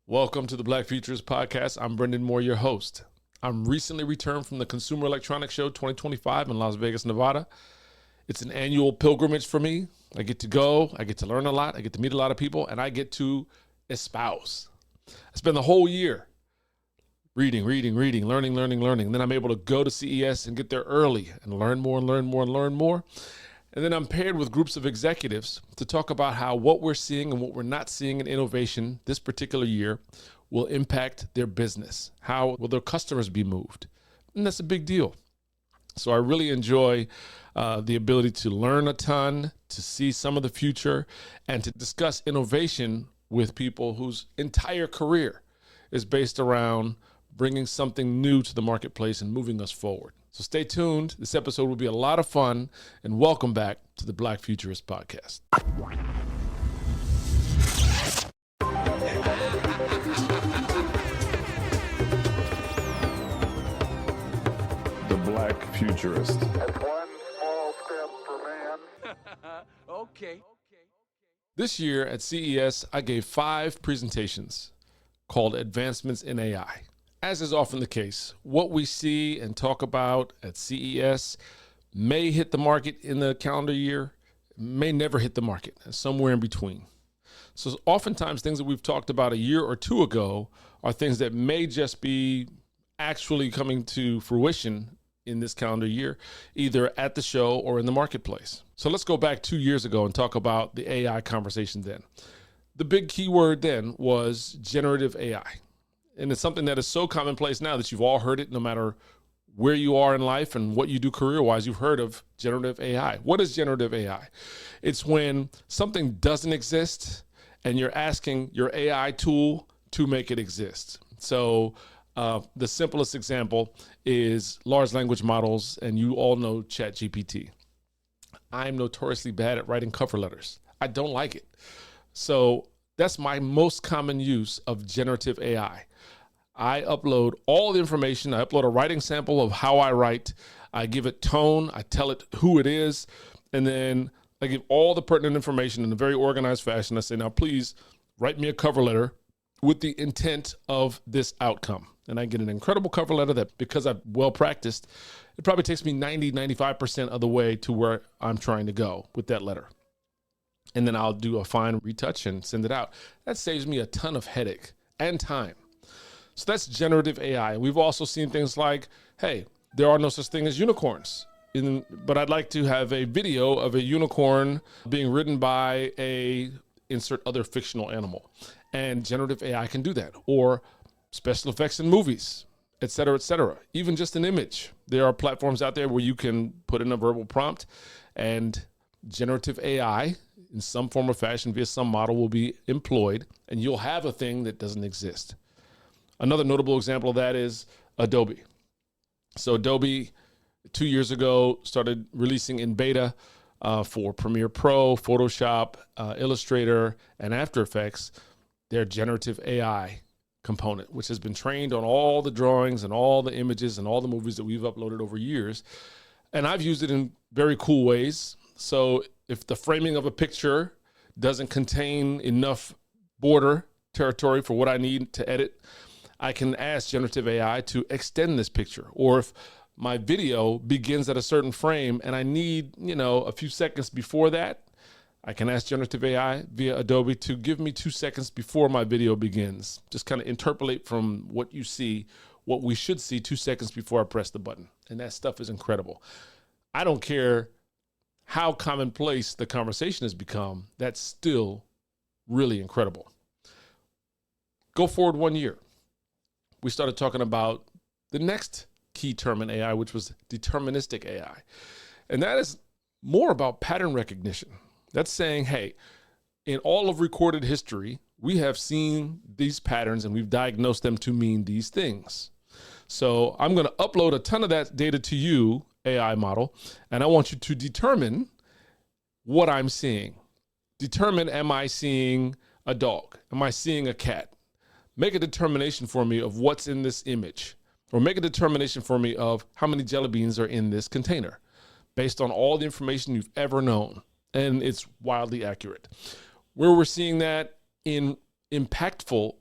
Welcome to the Black Futurist Podcast. I'm Bryndan Moore, your host. I'm recently returned from the Consumer Electronics Show 2025 in Las Vegas, Nevada. It's an annual pilgrimage for me. I get to go, I get to learn a lot, I get to meet a lot of people, and I get to espouse. I spend the whole year reading, learning. Then I'm able to go to CES and get there early and learn more. And then I'm paired with groups of executives to talk about how what we're seeing and what we're not seeing in innovation this particular year will impact their business. How will their customers be moved? And that's a big deal. So I really enjoy the ability to learn a ton, to see some of the future, and to discuss innovation with people whose entire career is based around bringing something new to the marketplace and moving us forward. So stay tuned. This episode will be a lot of fun, and welcome back to the Black Futurist Podcast. The Black Futurist. That's one small step for man. Okay. This year at CES, I gave 5 presentations called Advancements in AI. As is often the case, what we see and talk about at CES may hit the market in the calendar year, may never hit the market, somewhere in between. So oftentimes things that we've talked about a year or two ago are things that may just be actually coming to fruition in this calendar year, either at the show or in the marketplace. So let's go back 2 years ago and talk about the AI conversation then. The big key word then was generative AI. And it's something that is so commonplace now that you've all heard it, no matter where you are in life and what you do career-wise, you've heard of generative AI. What is generative AI? It's when something doesn't exist and you're asking your AI tool to make it exist. So the simplest example is large language models, and you all know ChatGPT. I'm notoriously bad at writing cover letters. I don't like it. So that's my most common use of generative AI. I upload all the information. I upload a writing sample of how I write. I give it tone. I tell it who it is. And then I give all the pertinent information in a very organized fashion. I say, now please write me a cover letter with the intent of this outcome. And I get an incredible cover letter that, because I've well practiced, it probably takes me 95% of the way to where I'm trying to go with that letter. And then I'll do a fine retouch and send it out. That saves me a ton of headache and time. So that's generative AI. We've also seen things like, hey, there are no such thing as unicorns, but I'd like to have a video of a unicorn being ridden by a insert other fictional animal. And generative AI can do that. Or special effects in movies, et cetera, even just an image. There are platforms out there where you can put in a verbal prompt and generative AI in some form or fashion via some model will be employed, and you'll have a thing that doesn't exist. Another notable example of that is Adobe. So Adobe 2 years ago started releasing in beta for Premiere Pro, Photoshop, Illustrator, and After Effects, their generative AI component, which has been trained on all the drawings and all the images and all the movies that we've uploaded over years. And I've used it in very cool ways. So if the framing of a picture doesn't contain enough border territory for what I need to edit, I can ask generative AI to extend this picture. Or if my video begins at a certain frame and I need, a few seconds before that, I can ask generative AI via Adobe to give me 2 seconds before my video begins. Just kind of interpolate from what you see, what we should see 2 seconds before I press the button. And that stuff is incredible. I don't care how commonplace the conversation has become, that's still really incredible. Go forward 1 year. We started talking about the next key term in AI, which was deterministic AI. And that is more about pattern recognition. That's saying, hey, in all of recorded history, we have seen these patterns and we've diagnosed them to mean these things. So I'm going to upload a ton of that data to you, AI model, and I want you to determine what I'm seeing. Determine, am I seeing a dog? Am I seeing a cat? Make a determination for me of what's in this image, or make a determination for me of how many jelly beans are in this container based on all the information you've ever known. And it's wildly accurate. Where we're seeing that in impactful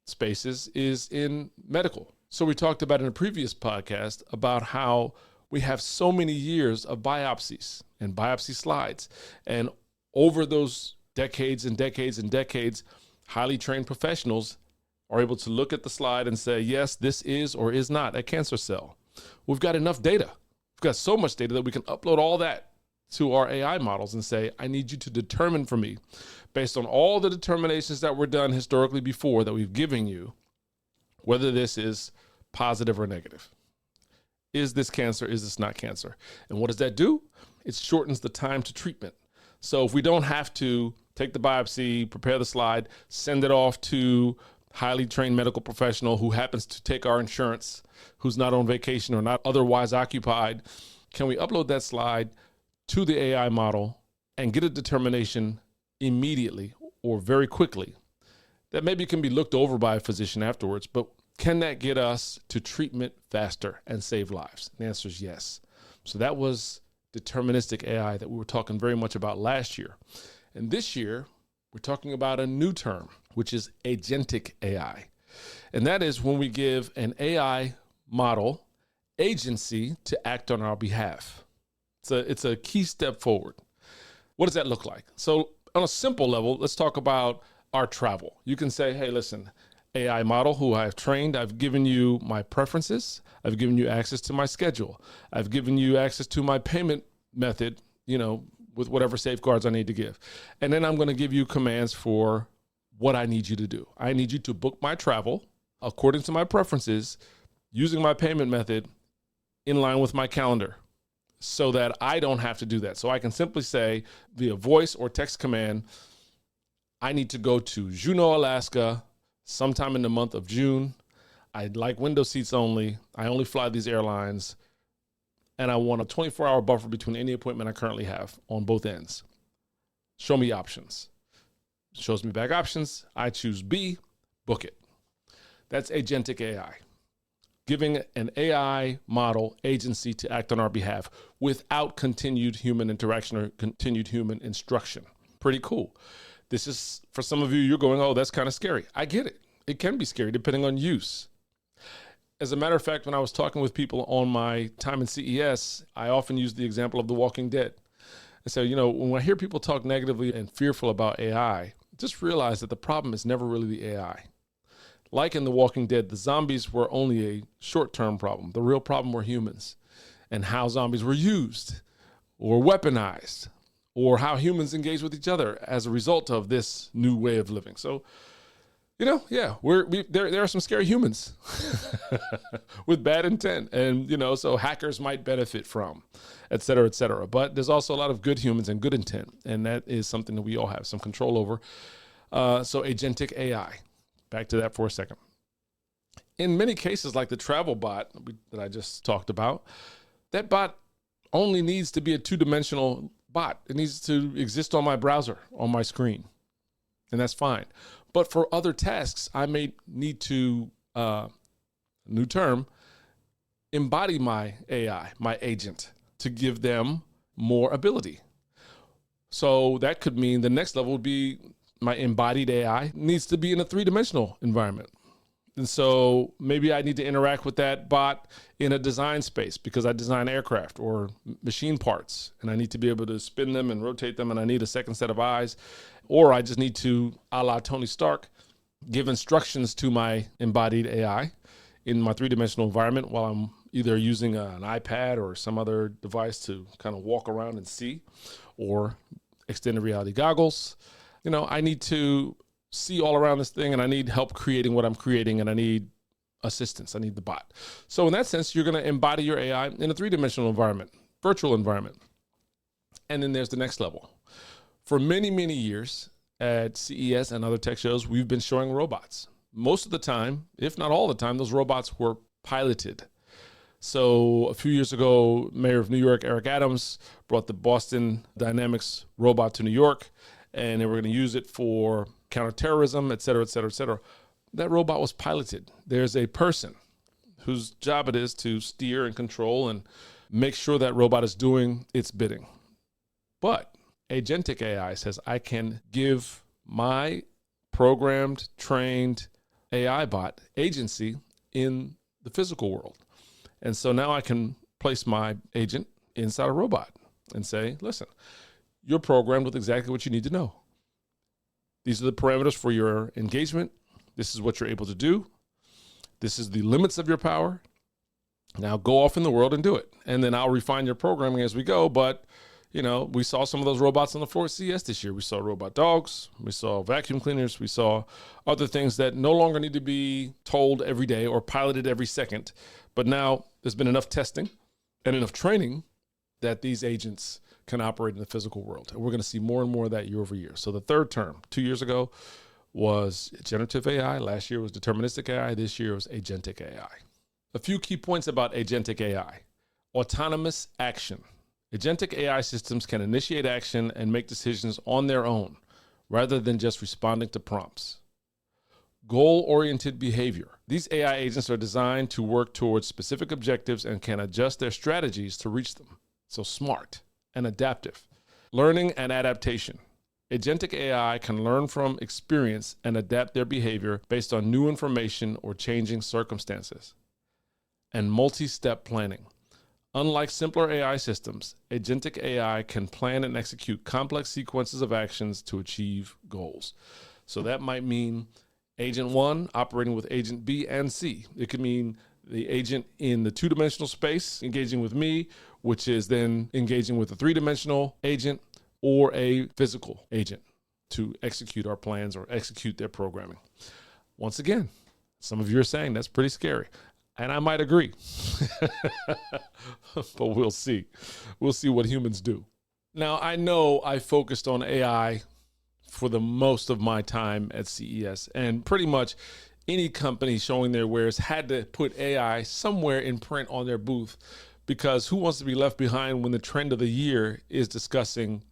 spaces is in medical. So we talked about in a previous podcast about how we have so many years of biopsies and biopsy slides. And over those decades and decades and decades, highly trained professionals are able to look at the slide and say, yes, this is or is not a cancer cell. We've got enough data. We've got so much data that we can upload all that to our AI models and say, I need you to determine for me, based on all the determinations that were done historically before that we've given you, whether this is positive or negative. Is this cancer? Is this not cancer? And what does that do? It shortens the time to treatment. So if we don't have to take the biopsy, prepare the slide, send it off to highly trained medical professional who happens to take our insurance, who's not on vacation or not otherwise occupied, can we upload that slide to the AI model and get a determination immediately or very quickly that maybe can be looked over by a physician afterwards, but can that get us to treatment faster and save lives? And the answer is yes. So that was deterministic AI that we were talking very much about last year. And this year, we're talking about a new term, which is agentic AI. And that is when we give an AI model agency to act on our behalf. It's a key step forward. What does that look like? So on a simple level, let's talk about our travel. You can say, hey, listen, AI model who I've trained, I've given you my preferences. I've given you access to my schedule. I've given you access to my payment method, with whatever safeguards I need to give. And then I'm going to give you commands for what I need you to do. I need you to book my travel according to my preferences, using my payment method in line with my calendar so that I don't have to do that. So I can simply say via voice or text command, I need to go to Juneau, Alaska, sometime in the month of June. I'd like window seats only. I only fly these airlines. And I want a 24-hour buffer between any appointment I currently have on both ends. Show me options. Shows me back options. I choose B, book it. That's agentic AI. Giving an AI model agency to act on our behalf without continued human interaction or continued human instruction. Pretty cool. This is, for some of you, you're going, oh, that's kind of scary. I get it. It can be scary depending on use. As a matter of fact, when I was talking with people on my time in CES, I often use the example of The Walking Dead. And so, when I hear people talk negatively and fearful about AI, just realize that the problem is never really the AI. Like in The Walking Dead, the zombies were only a short-term problem. The real problem were humans and how zombies were used or weaponized or how humans engage with each other as a result of this new way of living. So, there are some scary humans with bad intent, and so hackers might benefit from, et cetera, et cetera. But there's also a lot of good humans and good intent, and that is something that we all have some control over. So agentic AI, back to that for a second. In many cases, like the travel bot that I just talked about, that bot only needs to be a two-dimensional bot. It needs to exist on my browser, on my screen, and that's fine. But for other tasks, I may need to, new term, embody my AI, my agent, to give them more ability. So that could mean the next level would be my embodied AI needs to be in a three-dimensional environment. And so maybe I need to interact with that bot in a design space because I design aircraft or machine parts, and I need to be able to spin them and rotate them, and I need a second set of eyes. Or I just need to, a la Tony Stark, give instructions to my embodied AI in my three-dimensional environment while I'm either using an iPad or some other device to kind of walk around and see, or extended reality goggles. I need to see all around this thing, and I need help creating what I'm creating, and I need assistance. I need the bot. So in that sense, you're going to embody your AI in a three-dimensional environment, virtual environment. And then there's the next level. For many, many years at CES and other tech shows, we've been showing robots. Most of the time, if not all the time, those robots were piloted. So a few years ago, Mayor of New York, Eric Adams, brought the Boston Dynamics robot to New York, and they were going to use it for counterterrorism, et cetera, et cetera, et cetera. That robot was piloted. There's a person whose job it is to steer and control and make sure that robot is doing its bidding. But agentic AI says I can give my programmed, trained AI bot agency in the physical world. And so now I can place my agent inside a robot and say, listen, you're programmed with exactly what you need to know. These are the parameters for your engagement. This is what you're able to do. This is the limits of your power. Now go off in the world and do it. And then I'll refine your programming as we go. But, you know, we saw some of those robots on the floor at CES this year. We saw robot dogs. We saw vacuum cleaners. We saw other things that no longer need to be told every day or piloted every second. But now there's been enough testing and enough training that these agents can operate in the physical world. And we're going to see more and more of that year over year. So the third term, 2 years ago, was generative AI. Last year was deterministic AI. This year was agentic AI. A few key points about agentic AI. Autonomous action. Agentic AI systems can initiate action and make decisions on their own rather than just responding to prompts. Goal-oriented behavior. These AI agents are designed to work towards specific objectives and can adjust their strategies to reach them. So smart and adaptive. Learning and adaptation. Agentic AI can learn from experience and adapt their behavior based on new information or changing circumstances. And multi-step planning. Unlike simpler AI systems, agentic AI can plan and execute complex sequences of actions to achieve goals. So that might mean Agent 1 operating with Agent B and C. It could mean the agent in the two-dimensional space engaging with me, which is then engaging with a three-dimensional agent or a physical agent to execute our plans or execute their programming. Once again, some of you are saying that's pretty scary. And I might agree, but we'll see. We'll see what humans do. Now, I know I focused on AI for the most of my time at CES, and pretty much any company showing their wares had to put AI somewhere in print on their booth, because who wants to be left behind when the trend of the year is discussing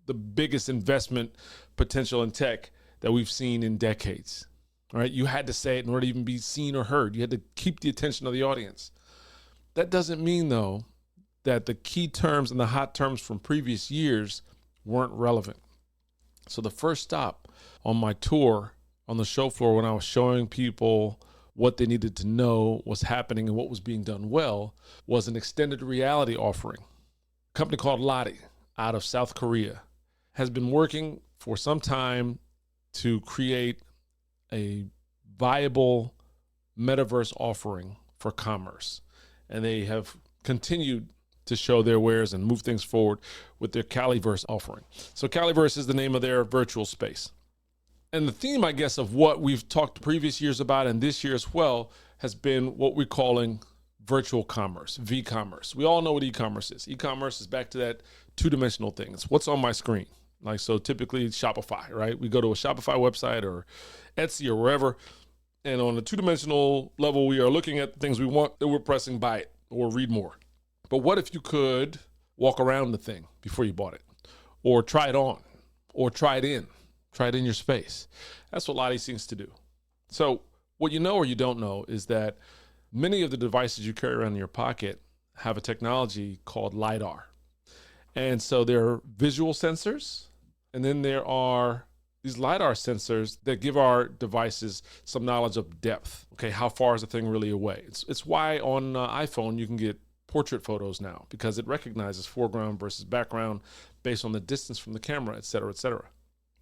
the biggest investment potential in tech that we've seen in decades? All right, you had to say it in order to even be seen or heard. You had to keep the attention of the audience. That doesn't mean, though, that the key terms and the hot terms from previous years weren't relevant. So the first stop on my tour on the show floor, when I was showing people what they needed to know was happening and what was being done well, was an extended reality offering. A company called Lottie out of South Korea has been working for some time to create a viable metaverse offering for commerce. And they have continued to show their wares and move things forward with their Caliverse offering. So Caliverse is the name of their virtual space. And the theme, I guess, of what we've talked previous years about and this year as well has been what we're calling virtual commerce, v-commerce. We all know what e-commerce is. E-commerce is back to that two-dimensional thing. It's what's on my screen. Like, so typically Shopify, right? We go to a Shopify website or Etsy or wherever, and on a two-dimensional level, we are looking at the things we want, and we're pressing buy it or read more. But what if you could walk around the thing before you bought it, or try it on, or try it in your space? That's what Lottie seems to do. So what you know or you don't know is that many of the devices you carry around in your pocket have a technology called LiDAR. And so there are visual sensors, and then there are these LiDAR sensors that give our devices some knowledge of depth. Okay, how far is the thing really away? It's why on iPhone you can get portrait photos now, because it recognizes foreground versus background based on the distance from the camera, et cetera, et cetera.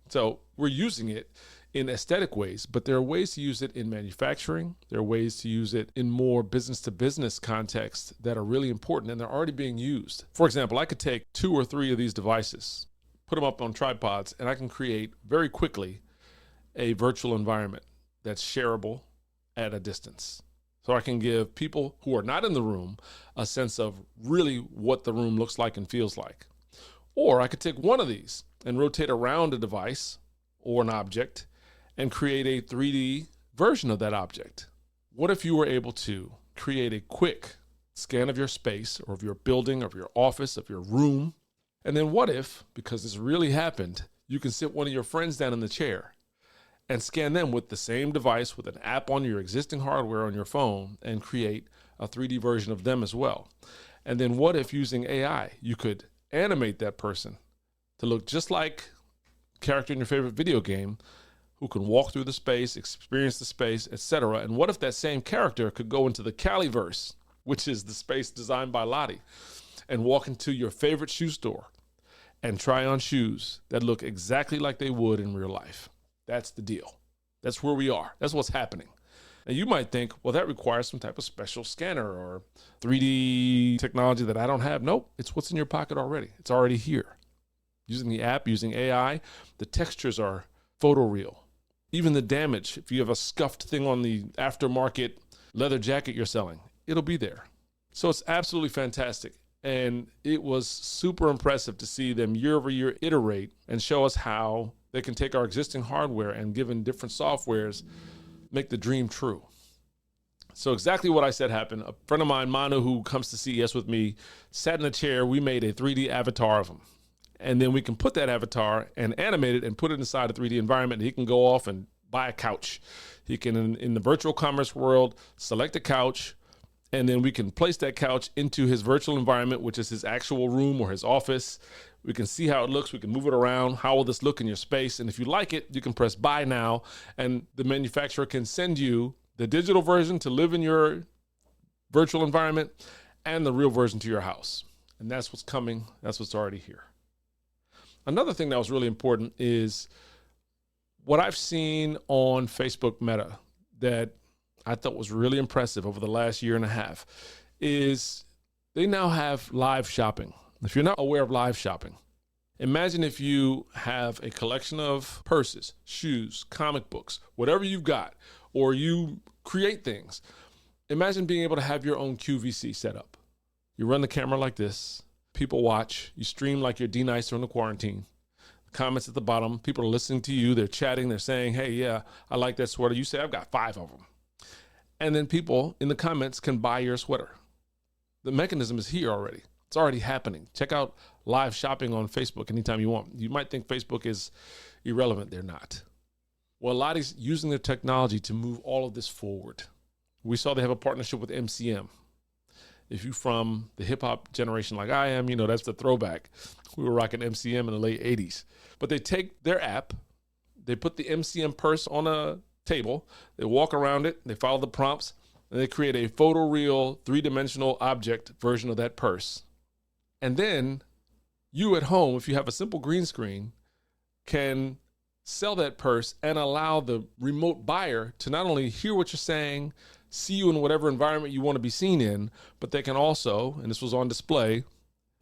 So we're using it in aesthetic ways, but there are ways to use it in manufacturing. There are ways to use it in more business-to-business contexts that are really important, and they're already being used. For example, I could take 2 or 3 of these devices, put them up on tripods, and I can create very quickly a virtual environment that's shareable at a distance. So I can give people who are not in the room a sense of really what the room looks like and feels like. Or I could take one of these and rotate around a device or an object and create a 3D version of that object. What if you were able to create a quick scan of your space or of your building, of your office, of your room? And then what if, because this really happened, you can sit one of your friends down in the chair and scan them with the same device with an app on your existing hardware on your phone and create a 3D version of them as well? And then what if, using AI, you could animate that person to look just like a character in your favorite video game who can walk through the space, experience the space, etc. And what if that same character could go into the Caliverse, which is the space designed by Lottie, and walk into your favorite shoe store and try on shoes that look exactly like they would in real life? That's the deal. That's where we are. That's what's happening. And you might think, well, that requires some type of special scanner or 3D technology that I don't have. Nope, it's what's in your pocket already. It's already here. Using the app, using AI, the textures are photoreal. Even the damage, if you have a scuffed thing on the aftermarket leather jacket you're selling, it'll be there. So it's absolutely fantastic. And it was super impressive to see them year over year iterate and show us how they can take our existing hardware and, given different softwares, make the dream true. So exactly what I said happened. A friend of mine, Manu, who comes to CES with me, sat in a chair. We made a 3D avatar of him. And then we can put that avatar and animate it and put it inside a 3D environment. He can go off and buy a couch. He can, in the virtual commerce world, select a couch, and then we can place that couch into his virtual environment, which is his actual room or his office. We can see how it looks. We can move it around. How will this look in your space? And if you like it, you can press buy now, and the manufacturer can send you the digital version to live in your virtual environment and the real version to your house. And that's what's coming. That's what's already here. Another thing that was really important is what I've seen on Facebook Meta that I thought was really impressive over the last year and a half is they now have live shopping. If you're not aware of live shopping, imagine if you have a collection of purses, shoes, comic books, whatever you've got, or you create things. Imagine being able to have your own QVC set up. You run the camera like this. People watch. You stream like you're D-Nice during the quarantine. Comments at the bottom. People are listening to you. They're chatting. They're saying, hey, yeah, I like that sweater. You say, I've got 5 of them. And then people in the comments can buy your sweater. The mechanism is here already. It's already happening. Check out live shopping on Facebook anytime you want. You might think Facebook is irrelevant. They're not. Well, Lottie's using their technology to move all of this forward. We saw they have a partnership with MCM. If you're from the hip hop generation like I am, you know, that's the throwback. We were rocking MCM in the late 80s. But they take their app, they put the MCM purse on a table, they walk around it, they follow the prompts, and they create a photoreal 3-dimensional object version of that purse. And then you at home, if you have a simple green screen, can sell that purse and allow the remote buyer to not only hear what you're saying, see you in whatever environment you want to be seen in, but they can also, and this was on display,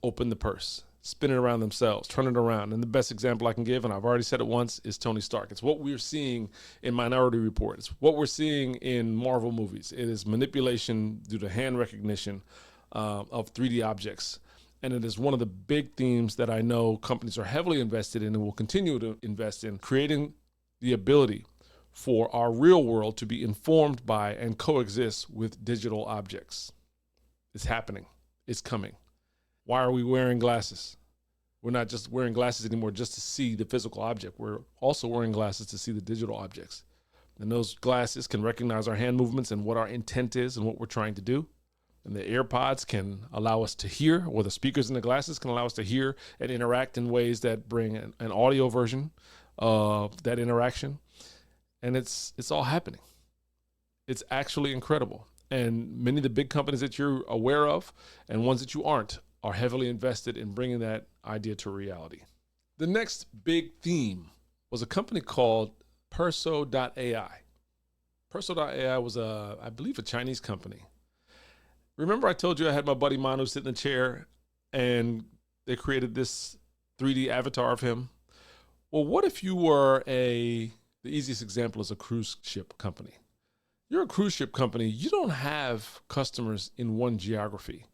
open the purse, spin it around themselves, turn it around. And the best example I can give, and I've already said it once, is Tony Stark. It's what we're seeing in Minority Report. It's what we're seeing in Marvel movies. It is manipulation due to hand recognition of 3D objects. And it is one of the big themes that I know companies are heavily invested in and will continue to invest in, creating the ability for our real world to be informed by and coexist with digital objects. It's happening. It's coming. Why are we wearing glasses? We're not just wearing glasses anymore just to see the physical object. We're also wearing glasses to see the digital objects. And those glasses can recognize our hand movements and what our intent is and what we're trying to do. And the AirPods can allow us to hear, or the speakers in the glasses can allow us to hear and interact in ways that bring an audio version of that interaction. And it's all happening. It's actually incredible. And many of the big companies that you're aware of and ones that you aren't are heavily invested in bringing that idea to reality. The next big theme was a company called Perso.ai. Perso.ai was, I believe, a Chinese company. Remember I told you I had my buddy Manu sit in a chair and they created this 3D avatar of him? Well, what if you were the easiest example is a cruise ship company. You're a cruise ship company. You don't have customers in one geography.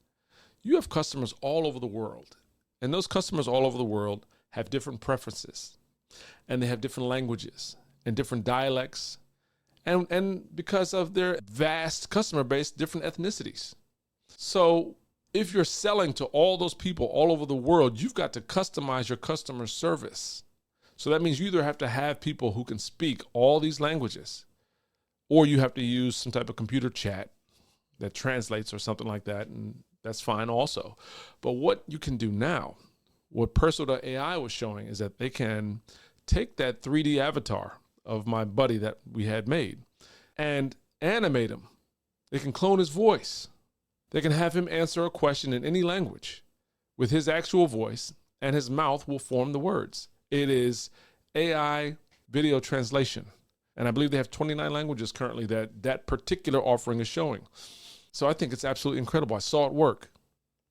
You have customers all over the world. And those customers all over the world have different preferences. And they have different languages and different dialects. And because of their vast customer base, different ethnicities. So if you're selling to all those people all over the world, you've got to customize your customer service. So that means you either have to have people who can speak all these languages, or you have to use some type of computer chat that translates or something like that, and that's fine also. But what you can do now, what Perso.ai was showing, is that they can take that 3D avatar of my buddy that we had made and animate him. They can clone his voice. They can have him answer a question in any language with his actual voice, and his mouth will form the words. It is AI video translation. And I believe they have 29 languages currently that particular offering is showing. So I think it's absolutely incredible. I saw it work.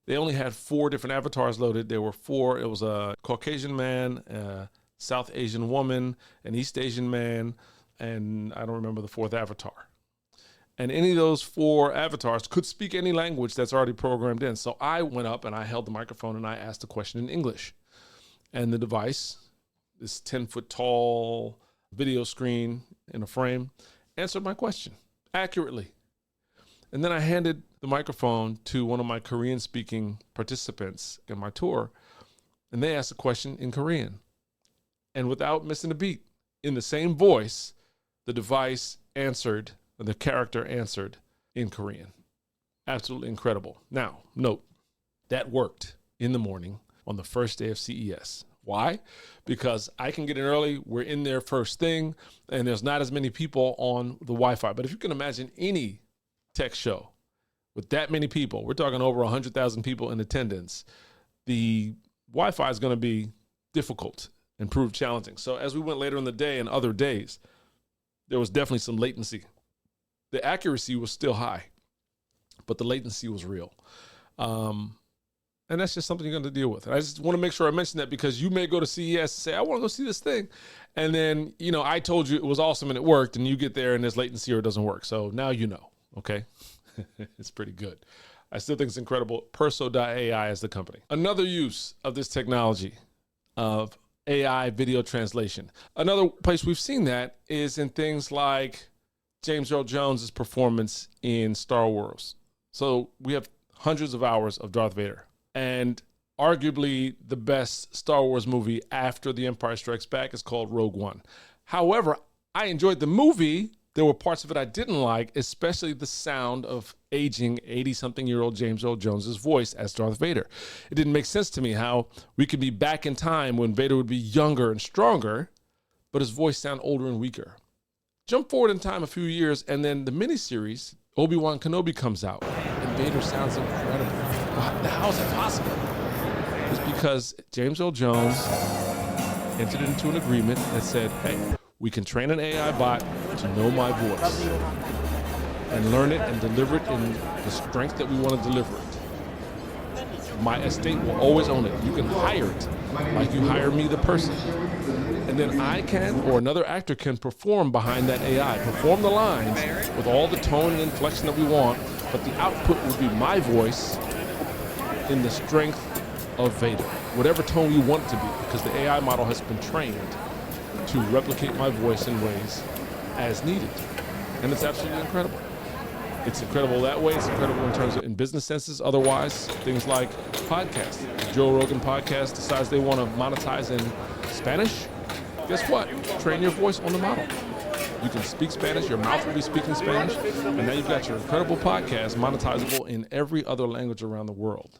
They only had 4 different avatars loaded. There were 4. It was a Caucasian man, a South Asian woman, an East Asian man, and I don't remember the 4th avatar. And any of those 4 avatars could speak any language that's already programmed in. So I went up and I held the microphone and I asked the question in English. And the device, this 10-foot tall video screen in a frame, answered my question accurately. And then I handed the microphone to one of my Korean-speaking participants in my tour, and they asked a question in Korean. And without missing a beat, in the same voice, the device answered, the character answered in Korean. Absolutely incredible. Now, note, that worked in the morning on the first day of CES. Why? Because I can get in early, we're in there first thing, and there's not as many people on the Wi-Fi. But if you can imagine any tech show with that many people, we're talking over 100,000 people in attendance, the Wi-Fi is going to be difficult and prove challenging. So as we went later in the day and other days, there was definitely some latency. The accuracy was still high, but the latency was real. And that's just something you're going to deal with. And I just want to make sure I mention that because you may go to CES and say, I want to go see this thing. And then, I told you it was awesome and it worked, and you get there and there's latency or it doesn't work. So now you know, okay? It's pretty good. I still think it's incredible. Perso.ai is the company. Another use of this technology of AI video translation. Another place we've seen that is in things like James Earl Jones's performance in Star Wars. So we have hundreds of hours of Darth Vader. And arguably the best Star Wars movie after The Empire Strikes Back is called Rogue One. However, I enjoyed the movie. There were parts of it I didn't like, especially the sound of aging 80-something-year-old James Earl Jones's voice as Darth Vader. It didn't make sense to me how we could be back in time when Vader would be younger and stronger, but his voice sound older and weaker. Jump forward in time a few years, and then the miniseries, Obi-Wan Kenobi, comes out, and Vader sounds incredible. How is that possible? It's because James Earl Jones entered into an agreement that said, hey, we can train an AI bot to know my voice and learn it and deliver it in the strength that we want to deliver it. My estate will always own it. You can hire it like you hire me, the person. And then I can, or another actor can, perform behind that AI, perform the lines with all the tone and inflection that we want, but the output will be my voice in the strength of Vader, whatever tone you want it to be, because the AI model has been trained to replicate my voice in ways as needed. And it's absolutely incredible. It's incredible that way. It's incredible in terms of in business senses. Otherwise, things like podcasts. The Joe Rogan podcast decides they want to monetize in Spanish. Guess what? Train your voice on the model. You can speak Spanish, your mouth will be speaking Spanish, and now you've got your incredible podcast monetizable in every other language around the world.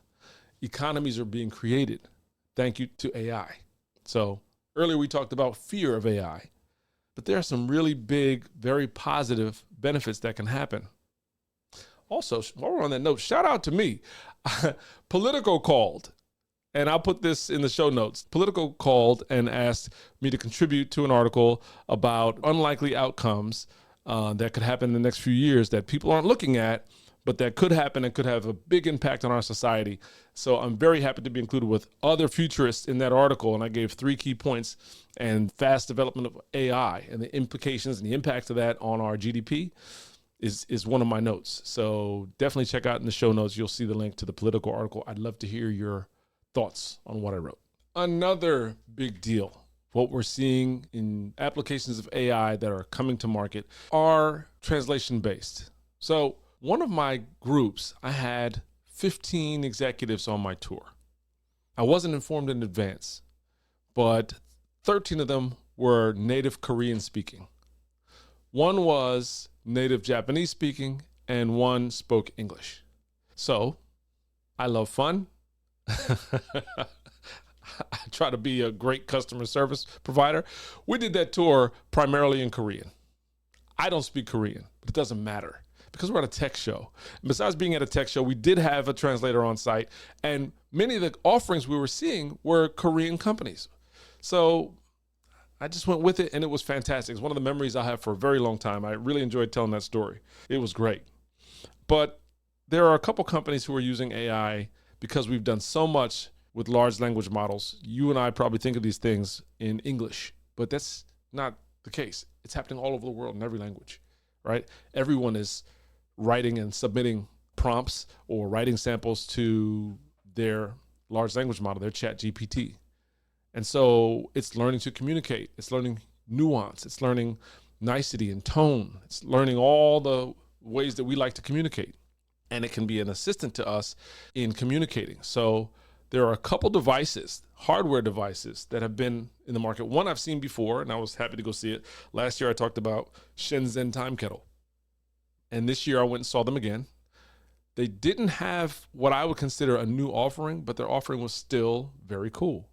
Economies are being created thank you to AI. So earlier we talked about fear of AI, but there are some really big, very positive benefits that can happen. Also, while we're on that note, shout out to me. Politico called, and I'll put this in the show notes. Politico called and asked me to contribute to an article about unlikely outcomes that could happen in the next few years that people aren't looking at, but that could happen and could have a big impact on our society. So I'm very happy to be included with other futurists in that article, and I gave 3 key points, and fast development of AI and the implications and the impact of that on our GDP is one of my notes. So definitely check out in the show notes. You'll see the link to the Politico article. I'd love to hear your thoughts on what I wrote. Another big deal, what we're seeing in applications of AI that are coming to market are translation-based. So one of my groups, I had 15 executives on my tour. I wasn't informed in advance, but 13 of them were native Korean speaking. One was native Japanese speaking, and one spoke English. So I love fun. I try to be a great customer service provider. We did that tour primarily in Korean. I don't speak Korean, but it doesn't matter because we're at a tech show. And besides being at a tech show, we did have a translator on site, and many of the offerings we were seeing were Korean companies. So I just went with it, and it was fantastic. It's one of the memories I have for a very long time. I really enjoyed telling that story. It was great. But there are a couple companies who are using AI because we've done so much with large language models. You and I probably think of these things in English, but that's not the case. It's happening all over the world in every language, right? Everyone is writing and submitting prompts or writing samples to their large language model, their chat GPT. And so it's learning to communicate. It's learning nuance. It's learning nicety and tone. It's learning all the ways that we like to communicate. And it can be an assistant to us in communicating. So there are a couple devices, hardware devices, that have been in the market. One I've seen before, and I was happy to go see it. Last year I talked about Shenzhen time Kettle. And this year I went and saw them again. They didn't have what I would consider a new offering, but their offering was still very cool.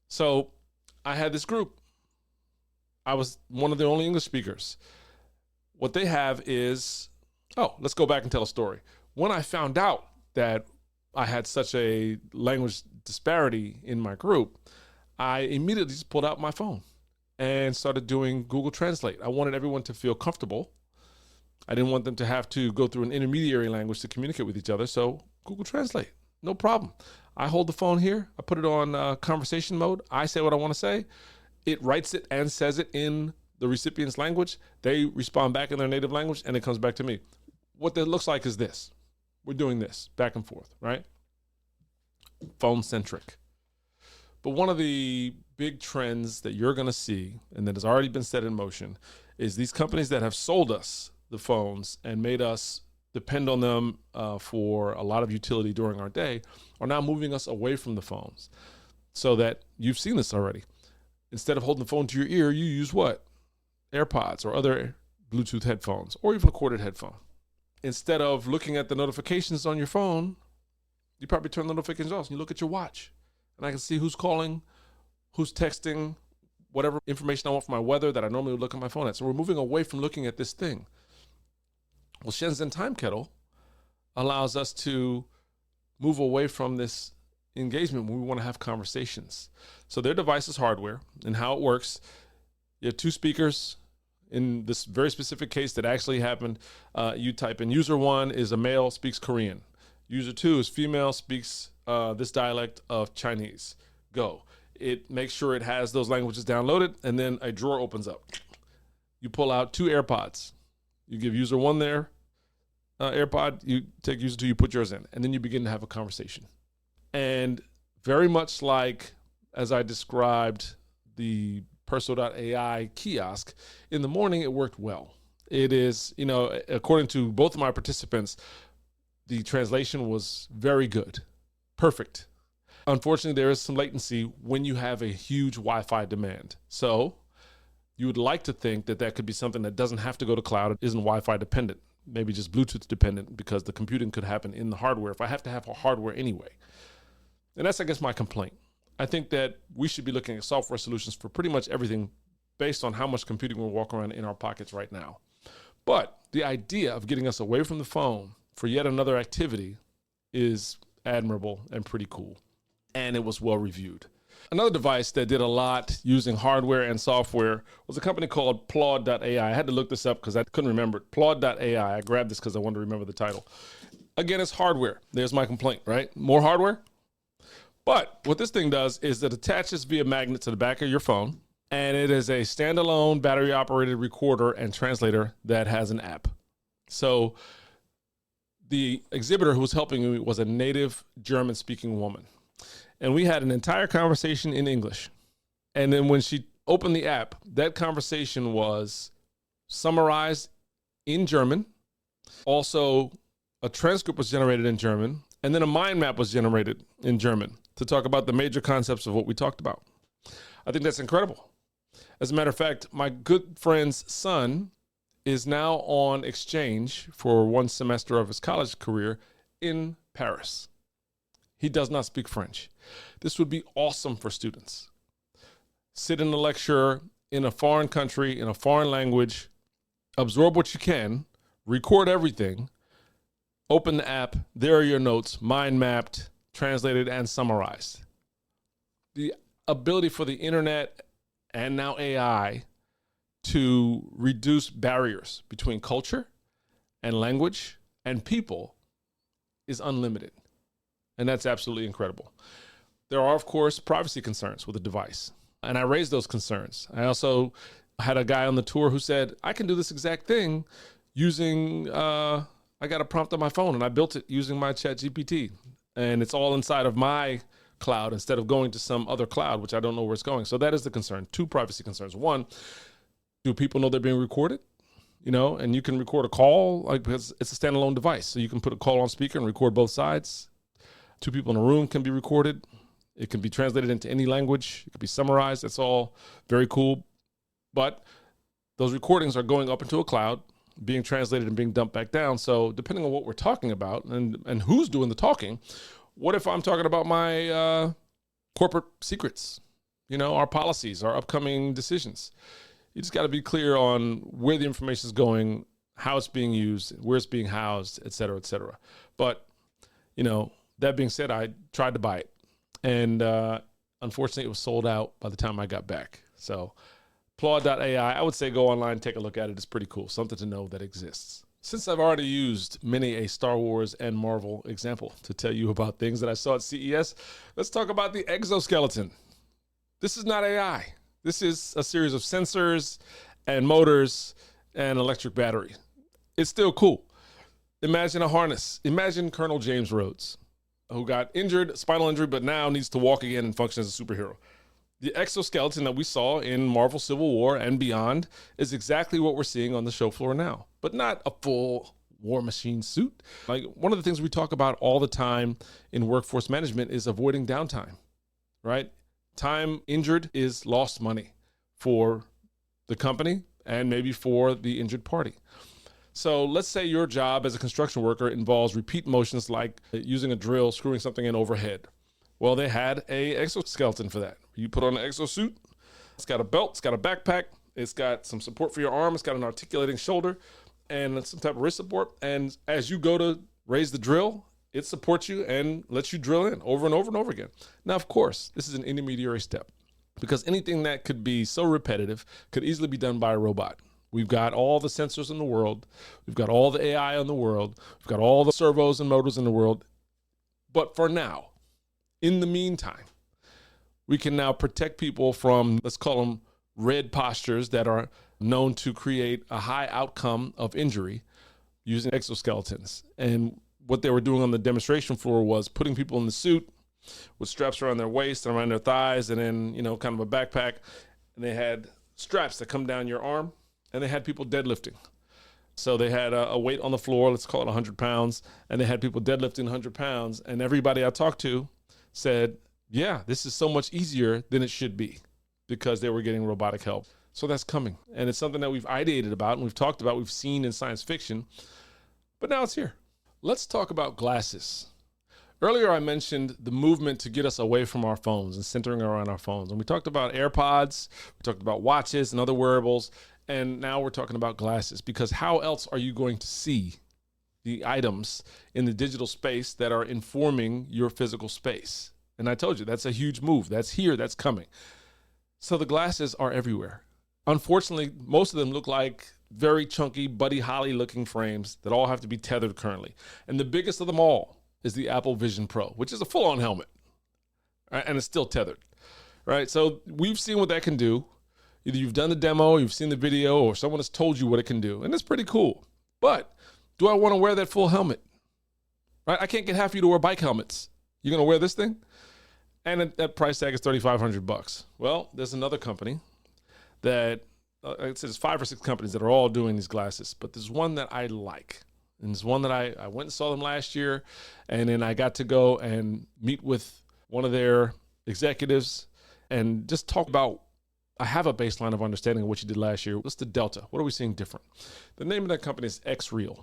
So I had this group. I was one of the only English speakers. What they have is, let's go back and tell a story. When I found out that I had such a language disparity in my group, I immediately just pulled out my phone and started doing Google Translate. I wanted everyone to feel comfortable. I didn't want them to have to go through an intermediary language to communicate with each other. So Google Translate, no problem. I hold the phone here. I put it on conversation mode. I say what I want to say. It writes it and says it in the recipient's language. They respond back in their native language, and it comes back to me. What that looks like is this. We're doing this back and forth, right? Phone-centric. But one of the big trends that you're going to see, and that has already been set in motion, is these companies that have sold us the phones and made us depend on them for a lot of utility during our day are now moving us away from the phones. So that you've seen this already. Instead of holding the phone to your ear, you use what? AirPods or other Bluetooth headphones, or even a corded headphone. Instead of looking at the notifications on your phone, you probably turn the notifications off and you look at your watch. And I can see who's calling, who's texting, whatever information I want for my weather that I normally would look at my phone at. So we're moving away from looking at this thing. Well, Shenzhen Time Kettle allows us to move away from this engagement when we want to have conversations. So their device is hardware, and how it works, you have two speakers. In this very specific case that actually happened, you type in user 1 is a male, speaks Korean. User 2 is female, speaks this dialect of Chinese. Go. It makes sure it has those languages downloaded, and then a drawer opens up. You pull out 2 AirPods. You give user 1 their AirPod, you take user 2, you put yours in, and then you begin to have a conversation. And very much like, as I described the Plaud.ai kiosk, in the morning it worked well. It is, according to both of my participants, the translation was very good, perfect. Unfortunately, there is some latency when you have a huge Wi-Fi demand. So you would like to think that that could be something that doesn't have to go to cloud. It isn't Wi-Fi dependent, maybe just Bluetooth dependent, because the computing could happen in the hardware if I have to have a hardware anyway. And that's, I guess, my complaint. I think that we should be looking at software solutions for pretty much everything based on how much computing we walk around in our pockets right now. But the idea of getting us away from the phone for yet another activity is admirable and pretty cool. And it was well reviewed. Another device that did a lot using hardware and software was a company called Plaud.ai. I had to look this up because I couldn't remember it. Plaud.ai. I grabbed this because I wanted to remember the title. Again, it's hardware. There's my complaint, right? More hardware? But what this thing does is it attaches via magnet to the back of your phone, and it is a standalone battery-operated recorder and translator that has an app. So the exhibitor who was helping me was a native German-speaking woman. And we had an entire conversation in English. And then when she opened the app, that conversation was summarized in German. Also, a transcript was generated in German. And then a mind map was generated in German to talk about the major concepts of what we talked about. I think that's incredible. As a matter of fact, my good friend's son is now on exchange for one semester of his college career in Paris. He does not speak French. This would be awesome for students. Sit in a lecture in a foreign country, in a foreign language, absorb what you can, record everything, open the app, there are your notes, mind mapped, translated, and summarized. The ability for the internet and now AI to reduce barriers between culture and language and people is unlimited. And that's absolutely incredible. There are, of course, privacy concerns with the device. And I raised those concerns. I also had a guy on the tour who said, I can do this exact thing using, I got a prompt on my phone and I built it using my ChatGPT. And it's all inside of my cloud instead of going to some other cloud, which I don't know where it's going. So that is the concern. Two privacy concerns. One, do people know they're being recorded? You know, and you can record a call, like, because it's a standalone device. So you can put a call on speaker and record both sides. Two people in a room can be recorded. It can be translated into any language. It can be summarized. It's all very cool. But those recordings are going up into a cloud, being translated and being dumped back down. So depending on what we're talking about and who's doing the talking, what if I'm talking about my corporate secrets, you know, our policies, our upcoming decisions? You just got to be clear on where the information is going, how it's being used, where it's being housed, et cetera, et cetera. But, you know, that being said, I tried to buy it. And unfortunately, it was sold out by the time I got back. So Plaud.ai, I would say go online, take a look at it. It's pretty cool. Something to know that exists. Since I've already used many a Star Wars and Marvel example to tell you about things that I saw at CES, let's talk about the exoskeleton. This is not AI. This is a series of sensors and motors and electric battery. It's still cool. Imagine a harness. Imagine Colonel James Rhodes, who got injured, spinal injury, but now needs to walk again and function as a superhero. The exoskeleton that we saw in Marvel Civil War and beyond is exactly what we're seeing on the show floor now, but not a full war machine suit. Like, one of the things we talk about all the time in workforce management is avoiding downtime, right? Time injured is lost money for the company and maybe for the injured party. So let's say your job as a construction worker involves repeat motions like using a drill, screwing something in overhead. Well, they had a exoskeleton for that. You put on an exosuit. It's got a belt. It's got a backpack. It's got some support for your arm. It's got an articulating shoulder and some type of wrist support. And as you go to raise the drill, it supports you and lets you drill in over and over and over again. Now, of course, this is an intermediary step because anything that could be so repetitive could easily be done by a robot. We've got all the sensors in the world. We've got all the AI in the world. We've got all the servos and motors in the world. But for now, in the meantime, we can now protect people from, let's call them red postures that are known to create a high outcome of injury using exoskeletons. And what they were doing on the demonstration floor was putting people in the suit with straps around their waist and around their thighs and then, you know, kind of a backpack. And they had straps that come down your arm. And they had people deadlifting. So they had a weight on the floor, let's call it 100 pounds, and they had people deadlifting 100 pounds. And everybody I talked to said, yeah, this is so much easier than it should be because they were getting robotic help. So that's coming. And it's something that we've ideated about and we've talked about, we've seen in science fiction, but now it's here. Let's talk about glasses. Earlier, I mentioned the movement to get us away from our phones and centering around our phones. And we talked about AirPods, we talked about watches and other wearables. And now we're talking about glasses, because how else are you going to see the items in the digital space that are informing your physical space? And I told you, that's a huge move. That's here, that's coming. So the glasses are everywhere. Unfortunately, most of them look like very chunky Buddy Holly looking frames that all have to be tethered currently. And the biggest of them all is the Apple Vision Pro, which is a full-on helmet, right? And it's still tethered, right? So we've seen what that can do. Either you've done the demo, you've seen the video, or someone has told you what it can do. And it's pretty cool. But do I want to wear that full helmet? Right? I can't get half of you to wear bike helmets. You're going to wear this thing? And that price tag is $3,500. Well, there's another company that, it says 5 or 6 companies that are all doing these glasses. But there's one that I like. And there's one that I went and saw them last year. And then I got to go and meet with one of their executives and just talk about, I have a baseline of understanding of what you did last year. What's the delta? What are we seeing different? The name of that company is XReal.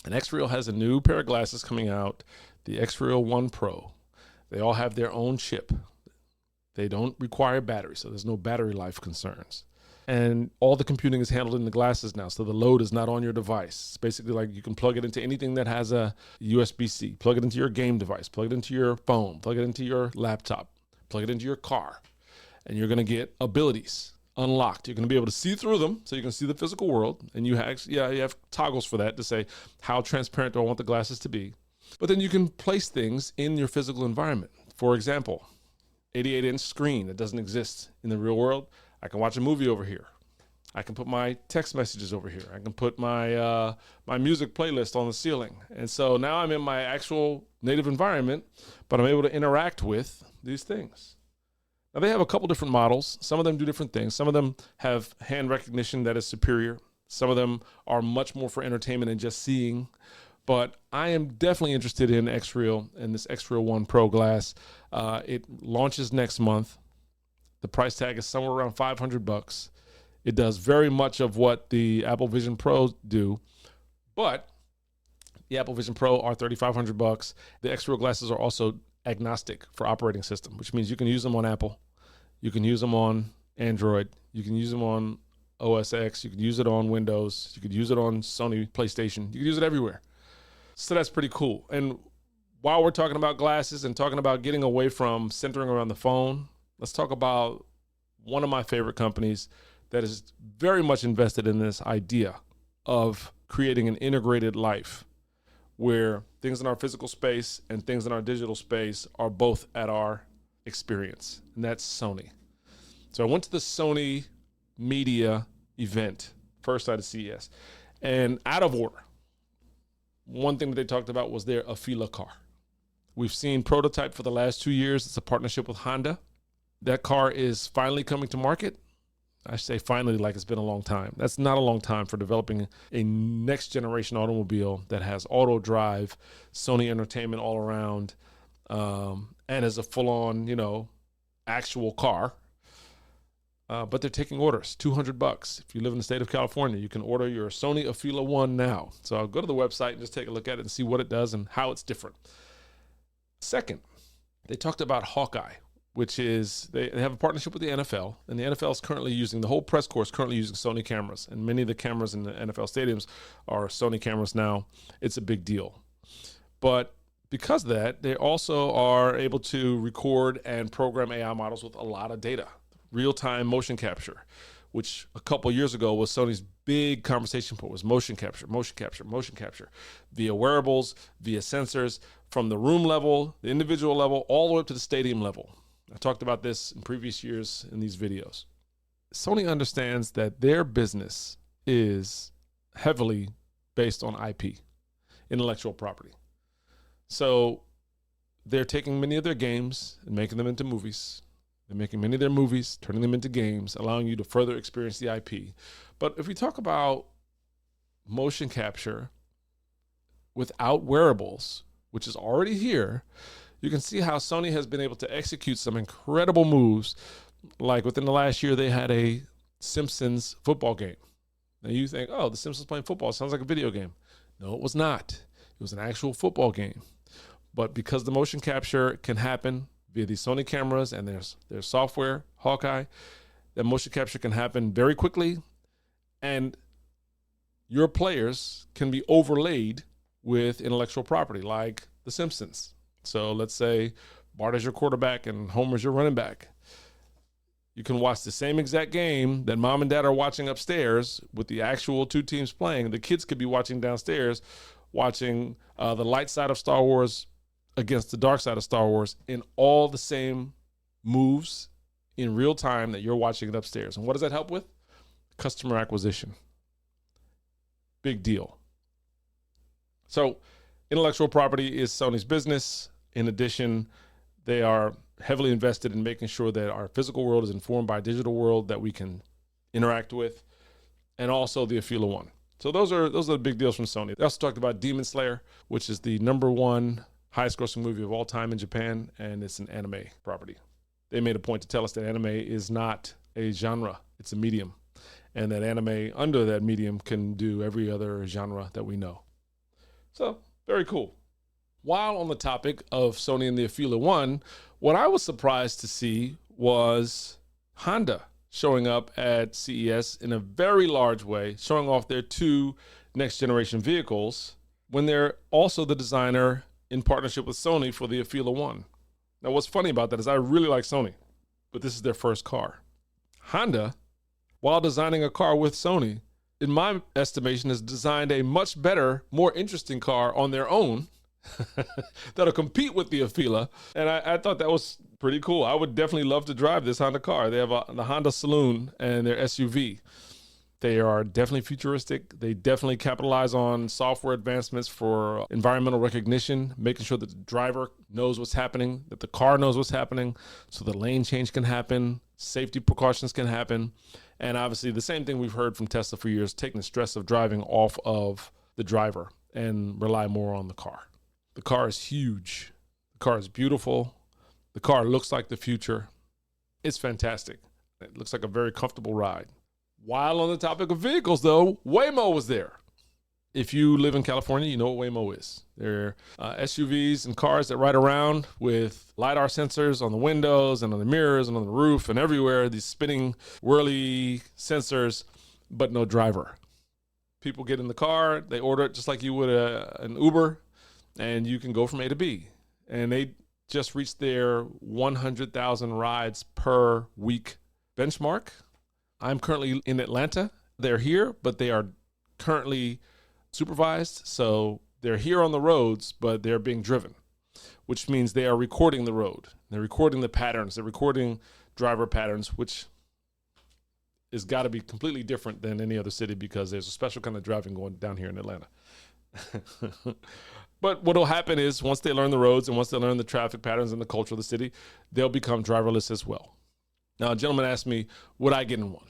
And X-Real has a new pair of glasses coming out, the X-Real 1 Pro. They all have their own chip. They don't require battery, so there's no battery life concerns. And all the computing is handled in the glasses now, so the load is not on your device. It's basically like you can plug it into anything that has a USB-C, plug it into your game device, plug it into your phone, plug it into your laptop, plug it into your car, and you're going to get abilities unlocked. You're going to be able to see through them, so you can see the physical world, and you have toggles for that to say how transparent do I want the glasses to be. But then you can place things in your physical environment. For example, 88-inch screen that doesn't exist in the real world. I can watch a movie over here. I can put my text messages over here. I can put my my music playlist on the ceiling. And so now I'm in my actual native environment, but I'm able to interact with these things. Now they have a couple different models. Some of them do different things. Some of them have hand recognition that is superior. Some of them are much more for entertainment and just seeing. But I am definitely interested in X-Real and this X-Real 1 Pro glass. It launches next month. The price tag is somewhere around $500. It does very much of what the Apple Vision Pros do, but the Apple Vision Pro are $3,500. The X-Real glasses are also agnostic for operating system, which means you can use them on Apple, you can use them on Android, you can use them on OS X, you can use it on Windows, you could use it on Sony PlayStation, you can use it everywhere. So that's pretty cool. And while we're talking about glasses and talking about getting away from centering around the phone, let's talk about one of my favorite companies that is very much invested in this idea of creating an integrated life where things in our physical space and things in our digital space are both at our experience, and that's Sony. So I went to the Sony media event, first night of CES, and out of order, one thing that they talked about was their Afila car. We've seen prototype for the last 2 years. It's a partnership with Honda. That car is finally coming to market. I say finally like it's been a long time. That's not a long time for developing a next generation automobile that has auto drive, Sony entertainment all around, and is a full on, actual car. But they're taking orders, $200. If you live in the state of California, you can order your Sony Afila 1 now. So I'll go to the website and just take a look at it and see what it does and how it's different. Second, they talked about Hawkeye, which is they have a partnership with the NFL, and the NFL is currently using, the whole press corps is currently using Sony cameras, and many of the cameras in the NFL stadiums are Sony cameras now. It's a big deal. But because of that, they also are able to record and program AI models with a lot of data, real-time motion capture, which a couple years ago was Sony's big conversation point, was motion capture, via wearables, via sensors, from the room level, the individual level, all the way up to the stadium level. I talked about this in previous years in these videos. Sony understands that their business is heavily based on IP, intellectual property. So they're taking many of their games and making them into movies. They're making many of their movies, turning them into games, allowing you to further experience the IP. But if we talk about motion capture without wearables, which is already here, you can see how Sony has been able to execute some incredible moves. Like within the last year, they had a Simpsons football game. Now you think, oh, the Simpsons playing football sounds like a video game. No, it was not. It was an actual football game. But because the motion capture can happen via these Sony cameras and their software, Hawkeye, that motion capture can happen very quickly, and your players can be overlaid with intellectual property like the Simpsons. So let's say Bart is your quarterback and Homer's your running back. You can watch the same exact game that mom and dad are watching upstairs with the actual two teams playing. The kids could be watching downstairs, watching the light side of Star Wars against the dark side of Star Wars in all the same moves in real time that you're watching it upstairs. And what does that help with? Customer acquisition. Big deal. So intellectual property is Sony's business. In addition, they are heavily invested in making sure that our physical world is informed by a digital world that we can interact with, and also the Afila 1. So those are the big deals from Sony. They also talked about Demon Slayer, which is the #1 highest grossing movie of all time in Japan, and it's an anime property. They made a point to tell us that anime is not a genre, it's a medium, and that anime under that medium can do every other genre that we know. So very cool. While on the topic of Sony and the Afeela 1, what I was surprised to see was Honda showing up at CES in a very large way, showing off their two next generation vehicles when they're also the designer in partnership with Sony for the Afeela 1. Now, what's funny about that is I really like Sony, but this is their first car. Honda, while designing a car with Sony, in my estimation, has designed a much better, more interesting car on their own that'll compete with the Afeela. And I thought that was pretty cool. I would definitely love to drive this Honda car. They have the Honda Saloon and their SUV. They are definitely futuristic. They definitely capitalize on software advancements for environmental recognition, making sure that the driver knows what's happening, that the car knows what's happening, so the lane change can happen, safety precautions can happen. And obviously the same thing we've heard from Tesla for years, taking the stress of driving off of the driver and rely more on the car. The car is huge. The car is beautiful. The car looks like the future. It's fantastic. It looks like a very comfortable ride. While on the topic of vehicles, though, Waymo was there. If you live in California, you know what Waymo is. They're SUVs and cars that ride around with LiDAR sensors on the windows and on the mirrors and on the roof and everywhere, these spinning, whirly sensors, but no driver. People get in the car, they order it just like you would an Uber, and you can go from A to B. And they just reached their 100,000 rides per week benchmark. I'm currently in Atlanta. They're here, but they are currently supervised. So they're here on the roads, but they're being driven, which means they are recording the road. They're recording the patterns. They're recording driver patterns, which has got to be completely different than any other city because there's a special kind of driving going down here in Atlanta. But what will happen is once they learn the roads and once they learn the traffic patterns and the culture of the city, they'll become driverless as well. Now, a gentleman asked me, would I get in one?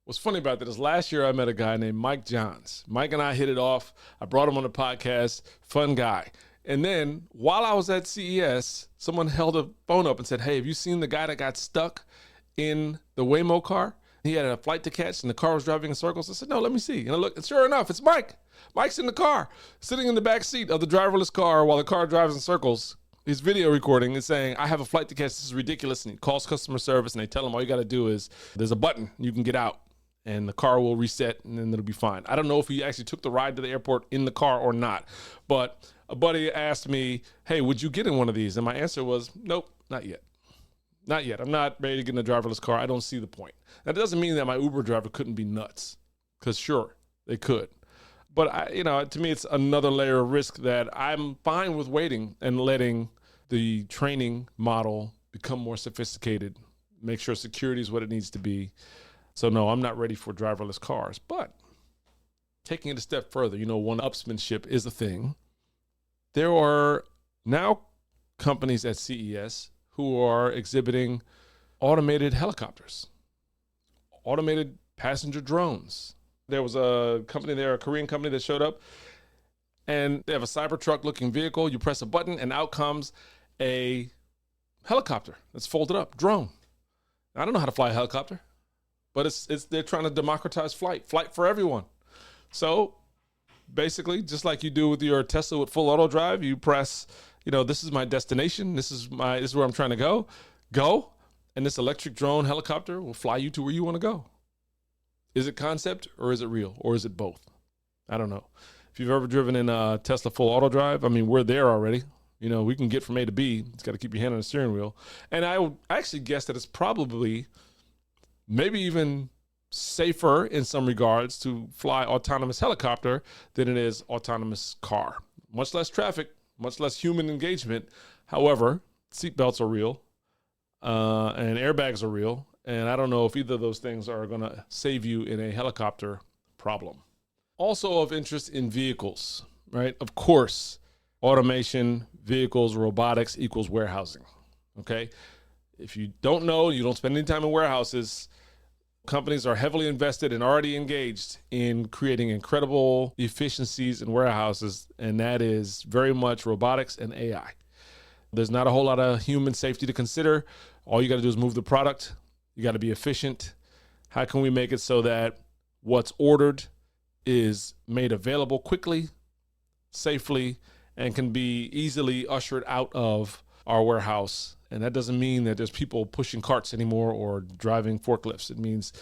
What's funny about that is last year I met a guy named Mike Johns. Mike and I hit it off. I brought him on the podcast, fun guy. And then while I was at CES, someone held a phone up and said, hey, have you seen the guy that got stuck in the Waymo car? He had a flight to catch and the car was driving in circles. I said, no, let me see. And I looked, and sure enough, it's Mike. Mike's in the car, sitting in the back seat of the driverless car while the car drives in circles. He's video recording and saying, I have a flight to catch. This is ridiculous. And he calls customer service and they tell him all you got to do is there's a button. You can get out and the car will reset and then it'll be fine. I don't know if he actually took the ride to the airport in the car or not. But a buddy asked me, hey, would you get in one of these? And my answer was, nope, not yet. Not yet. I'm not ready to get in a driverless car. I don't see the point. That doesn't mean that my Uber driver couldn't be nuts, because sure, they could. But to me, it's another layer of risk that I'm fine with waiting and letting the training model become more sophisticated, make sure security is what it needs to be. So no, I'm not ready for driverless cars. But taking it a step further, one-upsmanship is a thing. There are now companies at CES who are exhibiting automated helicopters, automated passenger drones. There was a company there, a Korean company that showed up, and they have a Cybertruck looking vehicle. You press a button and out comes a helicopter that's folded up, drone. I don't know how to fly a helicopter, but they're trying to democratize flight for everyone. So basically, just like you do with your Tesla with full auto drive, you press, this is my destination. This is where I'm trying to go. And this electric drone helicopter will fly you to where you want to go. Is it concept or is it real or is it both? I don't know. If you've ever driven in a Tesla full auto drive, we're there already. We can get from A to B. It's got to keep your hand on the steering wheel. And I would actually guess that it's probably maybe even safer in some regards to fly autonomous helicopter than it is autonomous car. Much less traffic, much less human engagement. However, seatbelts are real and airbags are real. And I don't know if either of those things are going to save you in a helicopter problem. Also of interest in vehicles, right? Of course, automation, vehicles, robotics equals warehousing, okay? If you don't know, you don't spend any time in warehouses, companies are heavily invested and already engaged in creating incredible efficiencies in warehouses, and that is very much robotics and AI. There's not a whole lot of human safety to consider. All you got to do is move the product. You got to be efficient. How can we make it so that what's ordered is made available quickly, safely and can be easily ushered out of our warehouse. And that doesn't mean that there's people pushing carts anymore or driving forklifts. It means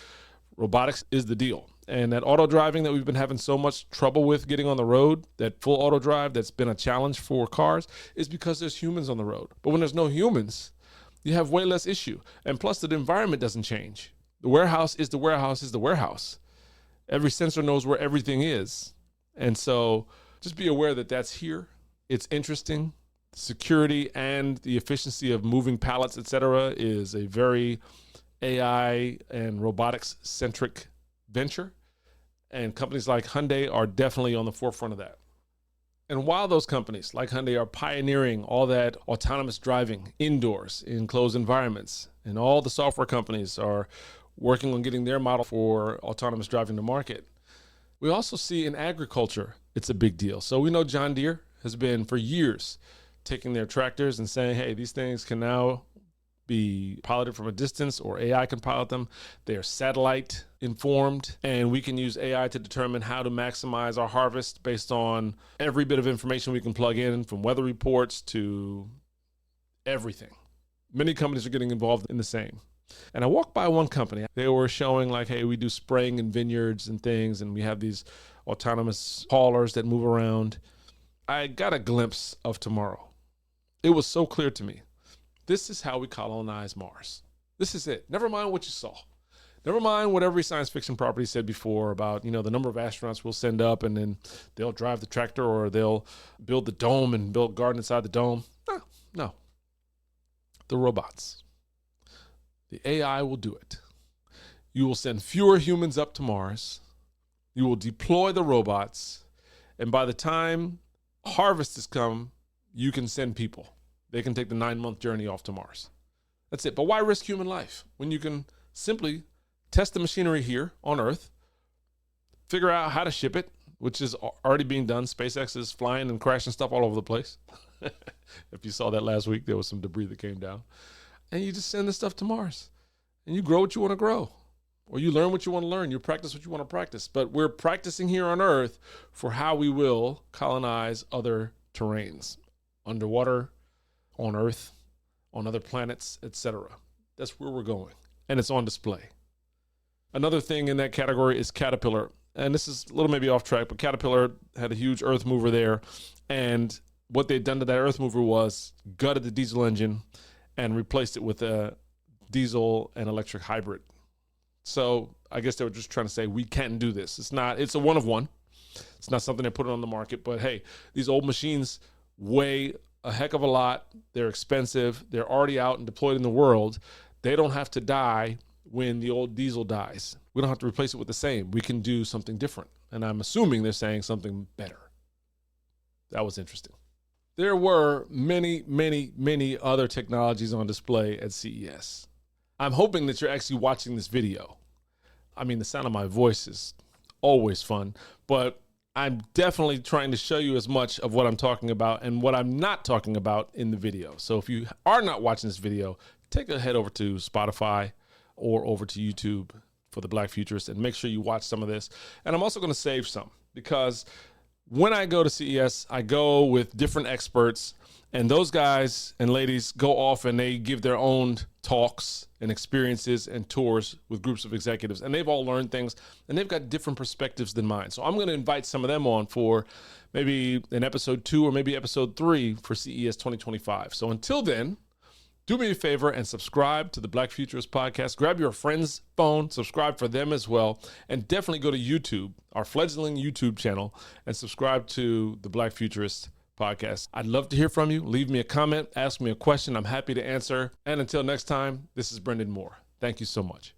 robotics is the deal. And that auto driving that we've been having so much trouble with getting on the road, that full auto drive that's been a challenge for cars, is because there's humans on the road. But when there's no humans, you have way less issue. And plus, the environment doesn't change. The warehouse is the warehouse is the warehouse. Every sensor knows where everything is. And so just be aware that that's here. It's interesting. Security and the efficiency of moving pallets, et cetera, is a very AI and robotics centric venture. And companies like Hyundai are definitely on the forefront of that. And while those companies like Hyundai are pioneering all that autonomous driving indoors in closed environments, and all the software companies are working on getting their model for autonomous driving to market, we also see in agriculture, it's a big deal. So we know John Deere has been for years taking their tractors and saying, hey, these things can now be piloted from a distance, or AI can pilot them. They are satellite informed, and we can use AI to determine how to maximize our harvest based on every bit of information we can plug in, from weather reports to everything. Many companies are getting involved in the same. And I walked by one company. They were showing like, hey, we do spraying in vineyards and things, and we have these autonomous haulers that move around. I got a glimpse of tomorrow. It was so clear to me. This is how we colonize Mars. This is it. Never mind what you saw. Never mind what every science fiction property said before about, the number of astronauts we'll send up and then they'll drive the tractor or they'll build the dome and build a garden inside the dome. No. The robots. The AI will do it. You will send fewer humans up to Mars. You will deploy the robots. And by the time harvest has come, you can send people. They can take the 9-month journey off to Mars. That's it. But why risk human life when you can simply test the machinery here on Earth, figure out how to ship it, which is already being done. SpaceX is flying and crashing stuff all over the place. If you saw that last week, there was some debris that came down. And you just send the stuff to Mars. And you grow what you want to grow. Or you learn what you want to learn. You practice what you want to practice. But we're practicing here on Earth for how we will colonize other terrains. Underwater, on Earth, on other planets, etc. That's where we're going. And it's on display. Another thing in that category is Caterpillar. And this is a little maybe off track, but Caterpillar had a huge earth mover there. And what they'd done to that earth mover was gutted the diesel engine and replaced it with a diesel and electric hybrid. So I guess they were just trying to say, we can't do this. It's a one of one. It's not something they put on the market, but hey, these old machines weigh a heck of a lot. They're expensive. They're already out and deployed in the world. They don't have to die when the old diesel dies. We don't have to replace it with the same. We can do something different. And I'm assuming they're saying something better. That was interesting. There were many, many, many other technologies on display at CES. I'm hoping that you're actually watching this video. I mean, the sound of my voice is always fun, but I'm definitely trying to show you as much of what I'm talking about and what I'm not talking about in the video. So if you are not watching this video, take a head over to Spotify or over to YouTube for the Black Futurist and make sure you watch some of this. And I'm also going to save some, because when I go to CES, I go with different experts, and those guys and ladies go off and they give their own talks and experiences and tours with groups of executives. And they've all learned things, and they've got different perspectives than mine. So I'm going to invite some of them on for maybe an episode 2 or maybe episode 3 for CES 2025. So until then, do me a favor and subscribe to the Black Futurist Podcast. Grab your friend's phone, subscribe for them as well, and definitely go to YouTube, our fledgling YouTube channel, and subscribe to the Black Futurist Podcast. I'd love to hear from you. Leave me a comment, ask me a question. I'm happy to answer. And until next time, this is Bryndan Moore. Thank you so much.